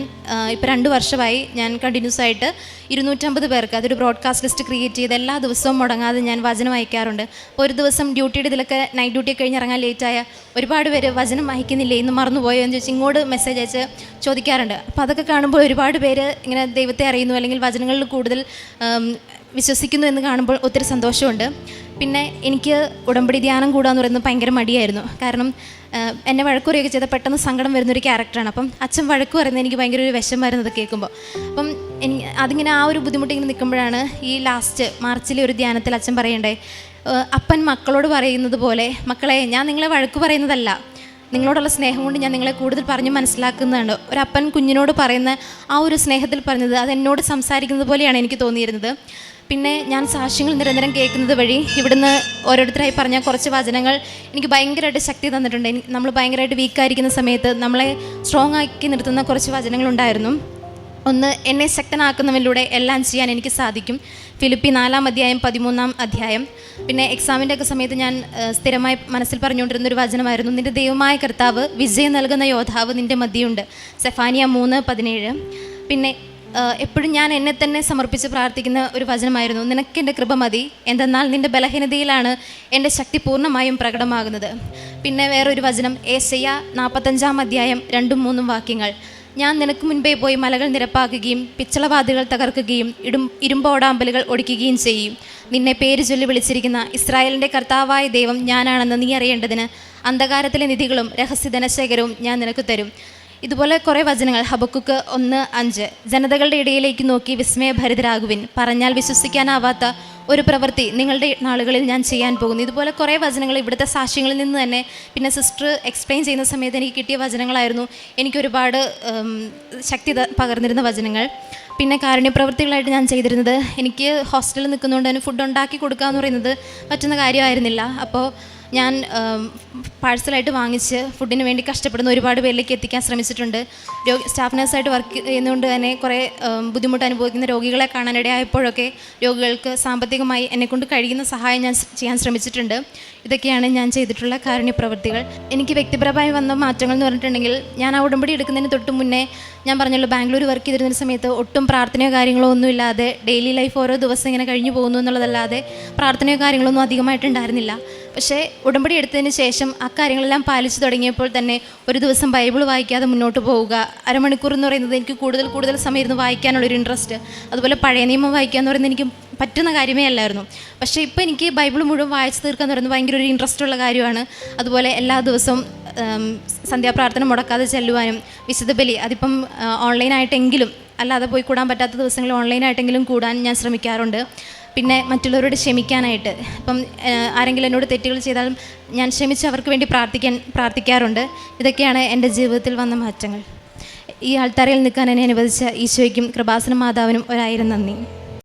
ഇപ്പോൾ 2 വർഷമായി ഞാൻ കണ്ടിന്യൂസ് ആയിട്ട് 250 പേർക്ക് അതൊരു ബ്രോഡ്കാസ്റ്റ് ലിസ്റ്റ് ക്രിയേറ്റ് ചെയ്ത് എല്ലാ ദിവസവും മുടങ്ങാതെ ഞാൻ വചനം അയക്കാറുണ്ട്. അപ്പോൾ ഒരു ദിവസം ഡ്യൂട്ടിയുടെ ഇതിലൊക്കെ നൈറ്റ് ഡ്യൂട്ടി കഴിഞ്ഞ് ഇറങ്ങാൻ ലേറ്റായ ഒരുപാട് പേര് വചനം അയക്കുന്നില്ലേ, ഇന്ന് മറന്നുപോയോ എന്ന് ചോദിച്ച് ഇങ്ങോട്ട് മെസ്സേജ് അയച്ച് ചോദിക്കാറുണ്ട്. അപ്പോൾ അതൊക്കെ കാണുമ്പോൾ ഒരുപാട് പേര് ഇങ്ങനെ ദൈവത്തെ അറിയുന്നു അല്ലെങ്കിൽ വചനങ്ങളിൽ കൂടുതൽ വിശ്വസിക്കുന്നു എന്ന് കാണുമ്പോൾ ഒത്തിരി സന്തോഷമുണ്ട്. പിന്നെ എനിക്ക് ഉടമ്പടി ധ്യാനം കൂടാന്ന് പറയുന്നത് ഭയങ്കര മടിയായിരുന്നു. കാരണം എന്നെ വഴക്കുറയൊക്കെ ചെയ്താൽ പെട്ടെന്ന് സങ്കടം വരുന്നൊരു ക്യാരക്ടറാണ്. അപ്പം അച്ഛൻ വഴക്ക് പറയുന്നത് എനിക്ക് ഭയങ്കര ഒരു വിഷം വരുന്നത് കേൾക്കുമ്പോൾ. അപ്പം അതിങ്ങനെ ആ ഒരു ബുദ്ധിമുട്ട് ഇങ്ങനെ നിൽക്കുമ്പോഴാണ് ഈ ലാസ്റ്റ് മാർച്ചിലെ ഒരു ധ്യാനത്തിൽ അച്ഛൻ പറയണ്ടേ, അപ്പൻ മക്കളോട് പറയുന്നത് പോലെ, മക്കളെ ഞാൻ നിങ്ങളെ വഴക്ക് പറയുന്നതല്ല, നിങ്ങളോടുള്ള സ്നേഹം കൊണ്ട് ഞാൻ നിങ്ങളെ കൂടുതൽ പറഞ്ഞ് മനസ്സിലാക്കുന്നതാണ്. ഒരപ്പൻ കുഞ്ഞിനോട് പറയുന്ന ആ ഒരു സ്നേഹത്തിൽ പറഞ്ഞത് അത് എന്നോട് സംസാരിക്കുന്നത് പോലെയാണ് എനിക്ക് തോന്നിയിരുന്നത്. പിന്നെ ഞാൻ സാക്ഷ്യങ്ങൾ നിരന്തരം കേൾക്കുന്നത് വഴി ഇവിടുന്ന് ഓരോരുത്തരായി പറഞ്ഞ കുറച്ച് വചനങ്ങൾ എനിക്ക് ഭയങ്കരമായിട്ട് ശക്തി തന്നിട്ടുണ്ട്. നമ്മൾ ഭയങ്കരമായിട്ട് വീക്കായിരിക്കുന്ന സമയത്ത് നമ്മളെ സ്ട്രോങ് ആക്കി നിർത്തുന്ന കുറച്ച് വചനങ്ങളുണ്ടായിരുന്നു. ഒന്ന്, എന്നെ ശക്തനാക്കുന്നവരിലൂടെ എല്ലാം ചെയ്യാൻ എനിക്ക് സാധിക്കും. ഫിലിപ്പി 4-ാം അധ്യായം 13-ാം അധ്യായം. പിന്നെ എക്സാമിൻ്റെ ഒക്കെ സമയത്ത് ഞാൻ സ്ഥിരമായി മനസ്സിൽ പറഞ്ഞുകൊണ്ടിരുന്നൊരു വചനമായിരുന്നു, നിൻ്റെ ദൈവമായ കർത്താവ് വിജയം നൽകുന്ന യോദ്ധാവ് നിൻ്റെ മധ്യയുണ്ട്. സെഫാനിയ 3:17. പിന്നെ എപ്പോഴും ഞാൻ എന്നെ തന്നെ സമർപ്പിച്ച് പ്രാർത്ഥിക്കുന്ന ഒരു വചനമായിരുന്നു, നിനക്കെൻ്റെ കൃപ മതി, എന്തെന്നാൽ നിൻ്റെ ബലഹീനതയിലാണ് എൻ്റെ ശക്തി പൂർണ്ണമായും പ്രകടമാകുന്നത്. പിന്നെ വേറൊരു വചനം, ഏശയ്യ 45-ാം അധ്യായം 2-3 വാക്യങ്ങൾ, ഞാൻ നിനക്ക് മുൻപേ പോയി മലകൾ നിരപ്പാക്കുകയും പിച്ചളവാതിലുകൾ തകർക്കുകയും ഇരുമ്പോടാമ്പലുകൾ ഒടിക്കുകയും ചെയ്യും. നിന്നെ പേര് ചൊല്ലി വിളിച്ചിരിക്കുന്ന ഇസ്രായേലിൻ്റെ കർത്താവായ ദൈവം ഞാനാണെന്ന് നീ അറിയേണ്ടതിന് അന്ധകാരത്തിലെ നിധികളും രഹസ്യധനശേഖരവും ഞാൻ നിനക്ക് തരും. ഇതുപോലെ കുറേ വചനങ്ങൾ. ഹബക്കുക്ക് 1:5, ജനതകളുടെ ഇടയിലേക്ക് നോക്കി വിസ്മയഭരിതരാകുവിൻ, പറഞ്ഞാൽ വിശ്വസിക്കാനാവാത്ത ഒരു പ്രവൃത്തി നിങ്ങളുടെ നാളുകളിൽ ഞാൻ ചെയ്യാൻ പോകുന്നു. ഇതുപോലെ കുറേ വചനങ്ങൾ ഇവിടുത്തെ സാക്ഷ്യങ്ങളിൽ നിന്ന് തന്നെ, പിന്നെ സിസ്റ്റർ എക്സ്പ്ലെയിൻ ചെയ്യുന്ന സമയത്ത് എനിക്ക് കിട്ടിയ വചനങ്ങളായിരുന്നു എനിക്കൊരുപാട് ശക്തി പകർന്നിരുന്ന വചനങ്ങൾ. പിന്നെ കാരുണ്യപ്രവൃത്തികളായിട്ട് ഞാൻ ചെയ്തിരുന്നത്, എനിക്ക് ഹോസ്റ്റലിൽ നിൽക്കുന്നതുകൊണ്ട് തന്നെ ഫുഡ് ഉണ്ടാക്കി കൊടുക്കുക എന്ന് പറയുന്നത് പറ്റുന്ന കാര്യമായിരുന്നില്ല. അപ്പോൾ ഞാൻ പാഴ്സലായിട്ട് വാങ്ങിച്ച് ഫുഡിന് വേണ്ടി കഷ്ടപ്പെടുന്ന ഒരുപാട് പേരിലേക്ക് എത്തിക്കാൻ ശ്രമിച്ചിട്ടുണ്ട്. സ്റ്റാഫ് നഴ്സായിട്ട് വർക്ക് ചെയ്യുന്നതുകൊണ്ട് തന്നെ കുറേ ബുദ്ധിമുട്ട് അനുഭവിക്കുന്ന രോഗികളെ കാണാനിടയായപ്പോഴൊക്കെ രോഗികൾക്ക് സാമ്പത്തികമായി എന്നെക്കൊണ്ട് കഴിയുന്ന സഹായം ഞാൻ ചെയ്യാൻ ശ്രമിച്ചിട്ടുണ്ട്. ഇതൊക്കെയാണ് ഞാൻ ചെയ്തിട്ടുള്ള കാരുണ്യപ്രവൃത്തികൾ. എനിക്ക് വ്യക്തിപരമായി വന്ന മാറ്റങ്ങൾ എന്ന് പറഞ്ഞിട്ടുണ്ടെങ്കിൽ, ഞാൻ ആ ഉടമ്പടി എടുക്കുന്നതിന് തൊട്ട് മുന്നേ ഞാൻ പറഞ്ഞല്ലോ, ബാംഗ്ലൂർ വർക്ക് ചെയ്തിരുന്ന സമയത്ത് ഒട്ടും പ്രാർത്ഥനയോ കാര്യങ്ങളോ ഒന്നുമില്ലാതെ ഡെയിലി ലൈഫ് ഓരോ ദിവസം ഇങ്ങനെ കഴിഞ്ഞു പോകുന്നു എന്നുള്ളതല്ലാതെ പ്രാർത്ഥനയോ കാര്യങ്ങളൊന്നും അധികമായിട്ടുണ്ടായിരുന്നില്ല. പക്ഷേ ഉടമ്പടി എടുത്തതിന് ശേഷം ആ കാര്യങ്ങളെല്ലാം പാലിച്ചു തുടങ്ങിയപ്പോൾ തന്നെ ഒരു ദിവസം ബൈബിൾ വായിക്കാതെ മുന്നോട്ട് പോവുക, അരമണിക്കൂർ എന്ന് പറയുന്നത് എനിക്ക് കൂടുതൽ സമയം ഇരുന്ന് വായിക്കാനുള്ളൊരു ഇൻട്രസ്റ്റ്, അതുപോലെ പഴയ നിയമം വായിക്കുക എന്ന് പറയുന്നത് എനിക്ക് പറ്റുന്ന കാര്യമേ അല്ലായിരുന്നു. പക്ഷേ ഇപ്പോൾ എനിക്ക് ബൈബിൾ മുഴുവൻ വായിച്ച് തീർക്കുക എന്ന് പറയുന്നത് ഭയങ്കര ഒരു ഇൻട്രസ്റ്റ് ഉള്ള കാര്യമാണ്. അതുപോലെ എല്ലാ ദിവസവും സന്ധ്യാപ്രാർത്ഥന മുടക്കാതെ ചെല്ലുവാനും, വിശുദ്ധ ബലി അതിപ്പം ഓൺലൈനായിട്ടെങ്കിലും, അല്ലാതെ പോയി കൂടാൻ പറ്റാത്ത ദിവസങ്ങളിൽ ഓൺലൈനായിട്ടെങ്കിലും കൂടാൻ ഞാൻ ശ്രമിക്കാറുണ്ട്. പിന്നെ മറ്റുള്ളവരോട് ക്ഷമിക്കാനായിട്ട്, ഇപ്പം ആരെങ്കിലും എന്നോട് തെറ്റുകൾ ചെയ്താലും ഞാൻ ക്ഷമിച്ച് അവർക്ക് വേണ്ടി പ്രാർത്ഥിക്കാറുണ്ട്. ഇതൊക്കെയാണ് എൻ്റെ ജീവിതത്തിൽ വന്ന മാറ്റങ്ങൾ. ഈ ആൾത്താരയിൽ നിൽക്കാൻ എന്നെ അനുവദിച്ച ഈശോയ്ക്കും കൃപാസന മാതാവിനും 1000 നന്ദി.